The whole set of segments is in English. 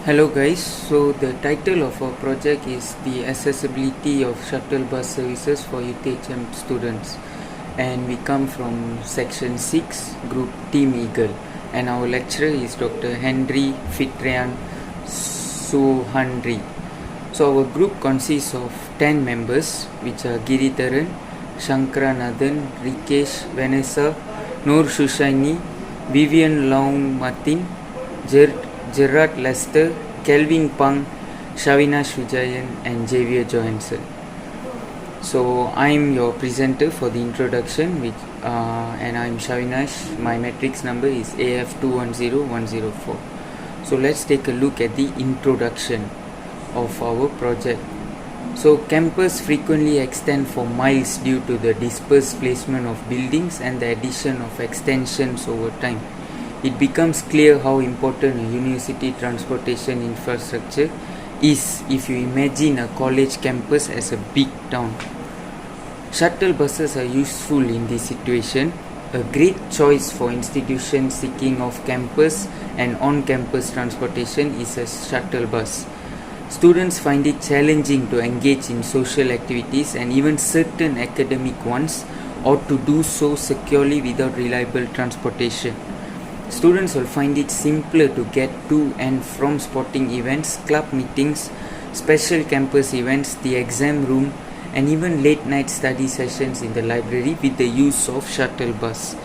Hello guys, so the title of our project is the accessibility of shuttle bus services for UTHM students, and we come from section 6 group Team Eagle, and our lecturer is Dr. Henry Fitrian Suhandri. So our group consists of 10 members, which are Giridharan, Shankaranathan, Rikesh, Vanessa, Noor Shushaini, Vivian Long Martin, Gerard Lester, Kelvin Pang, Shavina Shujayan, and Xavier Johansson. So I'm your presenter for the introduction, and I'm Shavinash. My matrix number is AF210104. So let's take a look at the introduction of our project. So campus frequently extend for miles due to the dispersed placement of buildings and the addition of extensions over time. It becomes clear how important a university transportation infrastructure is if you imagine a college campus as a big town. Shuttle buses are useful in this situation. A great choice for institutions seeking off-campus and on-campus transportation is a shuttle bus. Students find it challenging to engage in social activities and even certain academic ones, or to do so securely without reliable transportation. Students will find it simpler to get to and from sporting events, club meetings, special campus events, the exam room, and even late night study sessions in the library with the use of shuttle bus.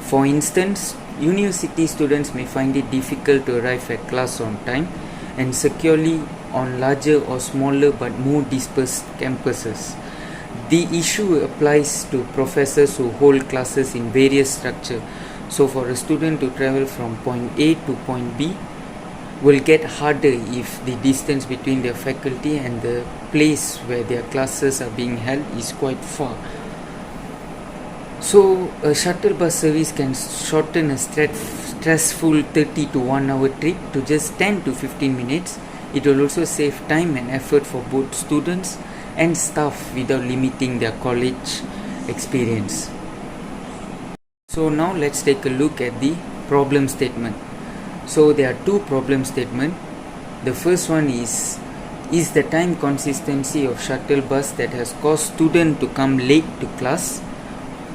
For instance, university students may find it difficult to arrive at class on time and securely on larger or smaller but more dispersed campuses. The issue applies to professors who hold classes in various structures. So for a student to travel from point A to point B will get harder if the distance between their faculty and the place where their classes are being held is quite far. So a shuttle bus service can shorten a stressful 30 to 1 hour trip to just 10 to 15 minutes. It will also save time and effort for both students and staff without limiting their college experience. So now let's take a look at the problem statement. So there are two problem statements. The first one is the time consistency of shuttle bus that has caused student to come late to class?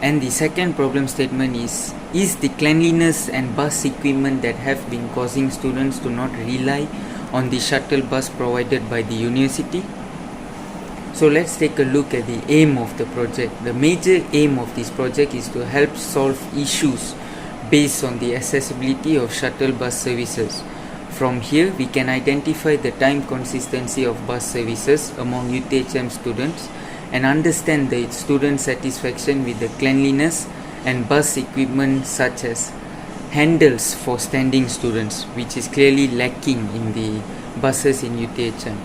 And the second problem statement is the cleanliness and bus equipment that have been causing students to not rely on the shuttle bus provided by the university? So let's take a look at the aim of the project. The major aim of this project is to help solve issues based on the accessibility of shuttle bus services. From here, we can identify the time consistency of bus services among UTHM students and understand the student satisfaction with the cleanliness and bus equipment such as handles for standing students, which is clearly lacking in the buses in UTHM.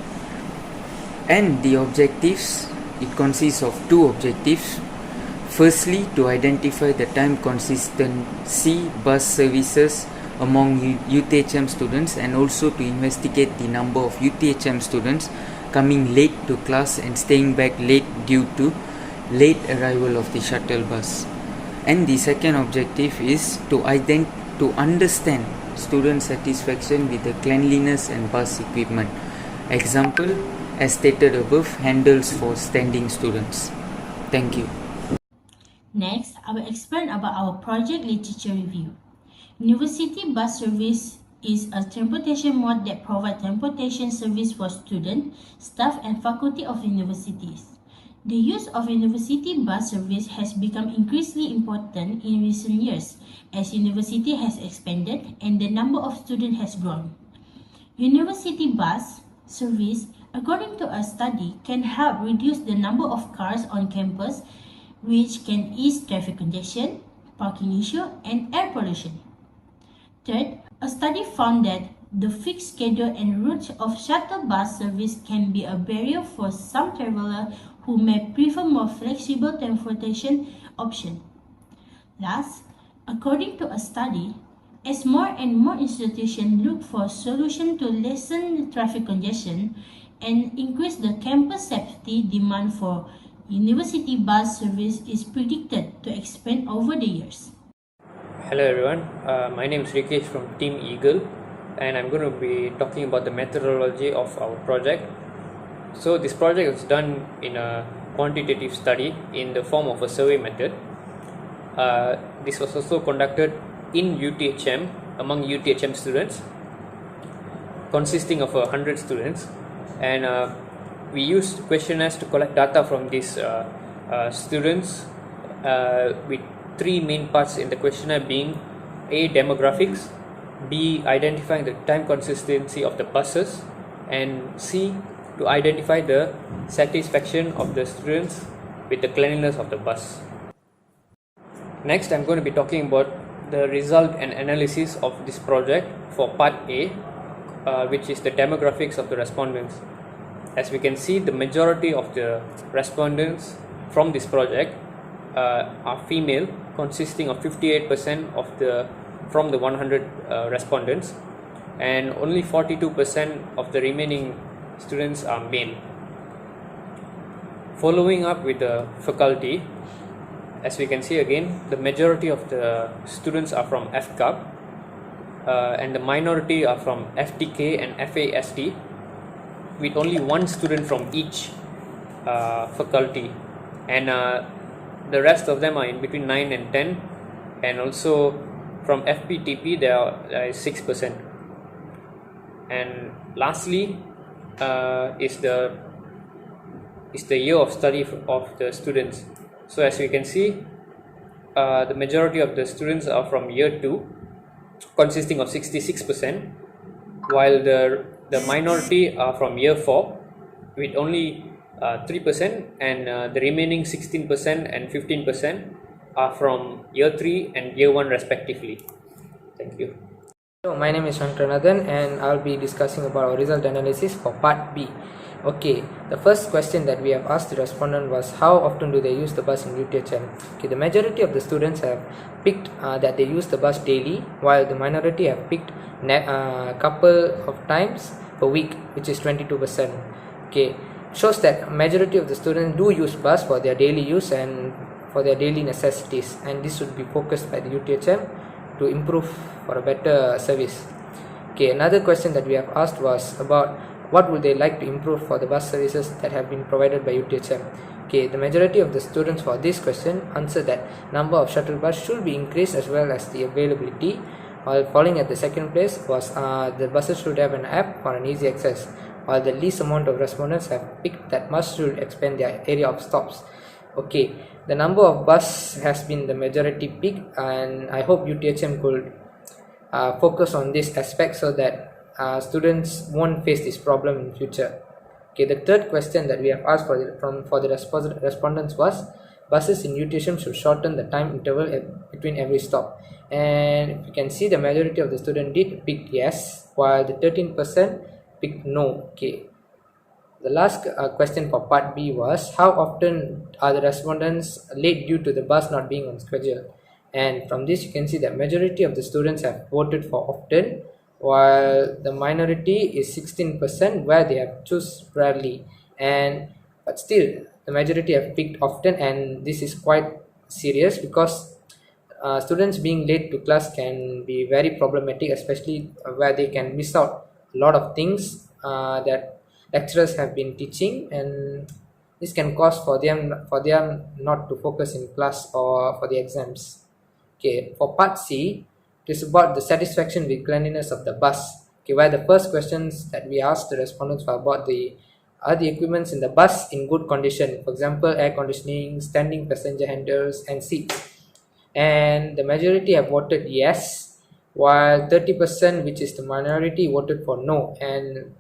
And the objectives, it consists of two objectives. Firstly, to identify the time consistency bus services among UTHM students, and also to investigate the number of UTHM students coming late to class and staying back late due to late arrival of the shuttle bus. And the second objective is to understand student satisfaction with the cleanliness and bus equipment. Example, as stated above, handles for standing students. Thank you. Next, I will explain about our project literature review. University bus service is a transportation mode that provides transportation service for students, staff, and faculty of universities. The use of university bus service has become increasingly important in recent years as university has expanded and the number of students has grown. University bus service, according to a study, can help reduce the number of cars on campus, which can ease traffic congestion, parking issue, and air pollution. Third, a study found that the fixed schedule and route of shuttle bus service can be a barrier for some travelers who may prefer more flexible transportation options. Last, according to a study, as more and more institutions look for solutions to lessen traffic congestion and increase the campus safety, demand for university bus service is predicted to expand over the years. Hello everyone, my name is Rikesh from Team Eagle. and I'm going to be talking about the methodology of our project. So this project was done in a quantitative study in the form of a survey method. This was also conducted in UTHM among UTHM students, consisting of 100 students, and we used questionnaires to collect data from these students, with three main parts in the questionnaire being A. Demographics, B. Identifying the time consistency of the buses, and C. To identify the satisfaction of the students with the cleanliness of the bus. Next, I'm going to be talking about the result and analysis of this project for part A, which is the demographics of the respondents. As we can see, the majority of the respondents from this project are female, consisting of 58% from the 100 respondents, and only 42% of the remaining students are male. Following up with the faculty, as we can see again, the majority of the students are from FCAP, and the minority are from FTK and FAST, with only one student from each faculty, and the rest of them are in between 9 and 10, and also from FPTP there are 6%. And lastly is the year of study of the students. So as we can see, the majority of the students are from year 2, consisting of 66%, while the minority are from year 4 with only 3%, and the remaining 16% and 15% are from year 3 and year 1 respectively. Thank you. Hello, my name is Shankranathan and I'll be discussing about our result analysis for part B. Okay, the first question that we have asked the respondent was how often do they use the bus in UTHM? Okay, the majority of the students have picked that they use the bus daily, while the minority have picked a couple of times per week, which is 22%. Okay, shows that majority of the students do use bus for their daily use and for their daily necessities, and this should be focused by the UTHM to improve for a better service. Okay, another question that we have asked was about what would they like to improve for the bus services that have been provided by UTHM. Okay, the majority of the students for this question answered that number of shuttle bus should be increased as well as the availability, while falling at the second place was the buses should have an app for an easy access, while the least amount of respondents have picked that bus should expand their area of stops. Okay, the number of bus has been the majority pick, and I hope UTHM could focus on this aspect so that students won't face this problem in future. Okay, the third question that we have asked for the respondents was buses in UTHM should shorten the time interval between every stop, and you can see the majority of the student did pick yes, while the 13% picked no. Okay, the last question for part B was how often are the respondents late due to the bus not being on schedule, and from this you can see that majority of the students have voted for often, while the minority is 16% where they have choose rarely, but still the majority have picked often, and this is quite serious because students being late to class can be very problematic, especially where they can miss out a lot of things that lecturers have been teaching, and this can cause for them not to focus in class or for the exams. Okay, for part C, it is about the satisfaction with cleanliness of the bus. Okay, where the first questions that we asked the respondents were about are the equipments in the bus in good condition, for example air conditioning, standing passenger handles and seats, and the majority have voted yes, while 30%, which is the minority, voted for no, and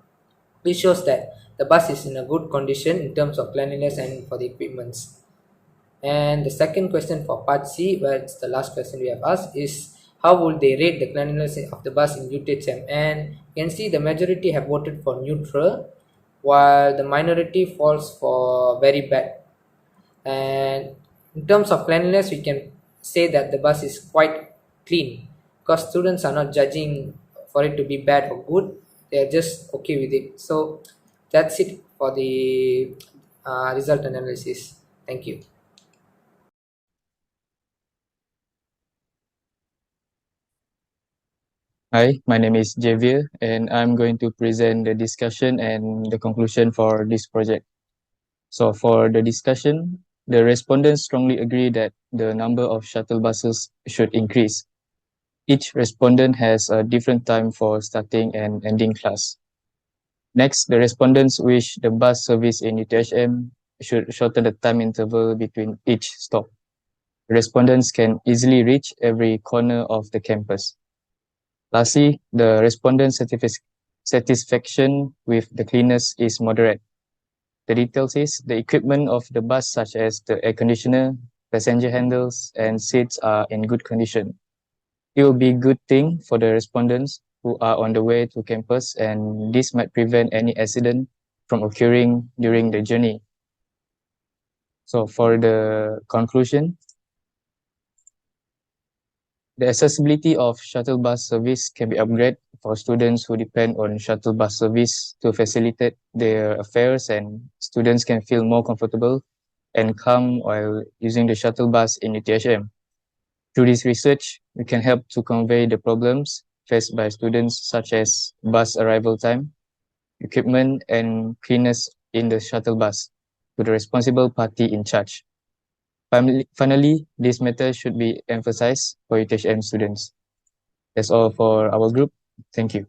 this shows that the bus is in a good condition in terms of cleanliness and for the equipments. And the second question for part C, where it's the last question we have asked, is how would they rate the cleanliness of the bus in UTHM? And you can see the majority have voted for neutral, while the minority falls for very bad. And in terms of cleanliness, we can say that the bus is quite clean because students are not judging for it to be bad or good, they are just okay with it. So that's it for the result analysis. Thank you. Hi, my name is Javier, and I'm going to present the discussion and the conclusion for this project. So for the discussion, the respondents strongly agree that the number of shuttle buses should increase. Each respondent has a different time for starting and ending class. Next, the respondents wish the bus service in UTHM should shorten the time interval between each stop. Respondents can easily reach every corner of the campus. Lastly, the respondent satisfaction with the cleanliness is moderate. The details is the equipment of the bus, such as the air conditioner, passenger handles, and seats are in good condition. It will be a good thing for the respondents who are on the way to campus, and this might prevent any accident from occurring during the journey. So for the conclusion, the accessibility of shuttle bus service can be upgraded for students who depend on shuttle bus service to facilitate their affairs, and students can feel more comfortable and calm while using the shuttle bus in UTHM. Through this research, we can help to convey the problems faced by students, such as bus arrival time, equipment, and cleanliness in the shuttle bus, to the responsible party in charge. Finally, this matter should be emphasized for UTHM students. That's all for our group. Thank you.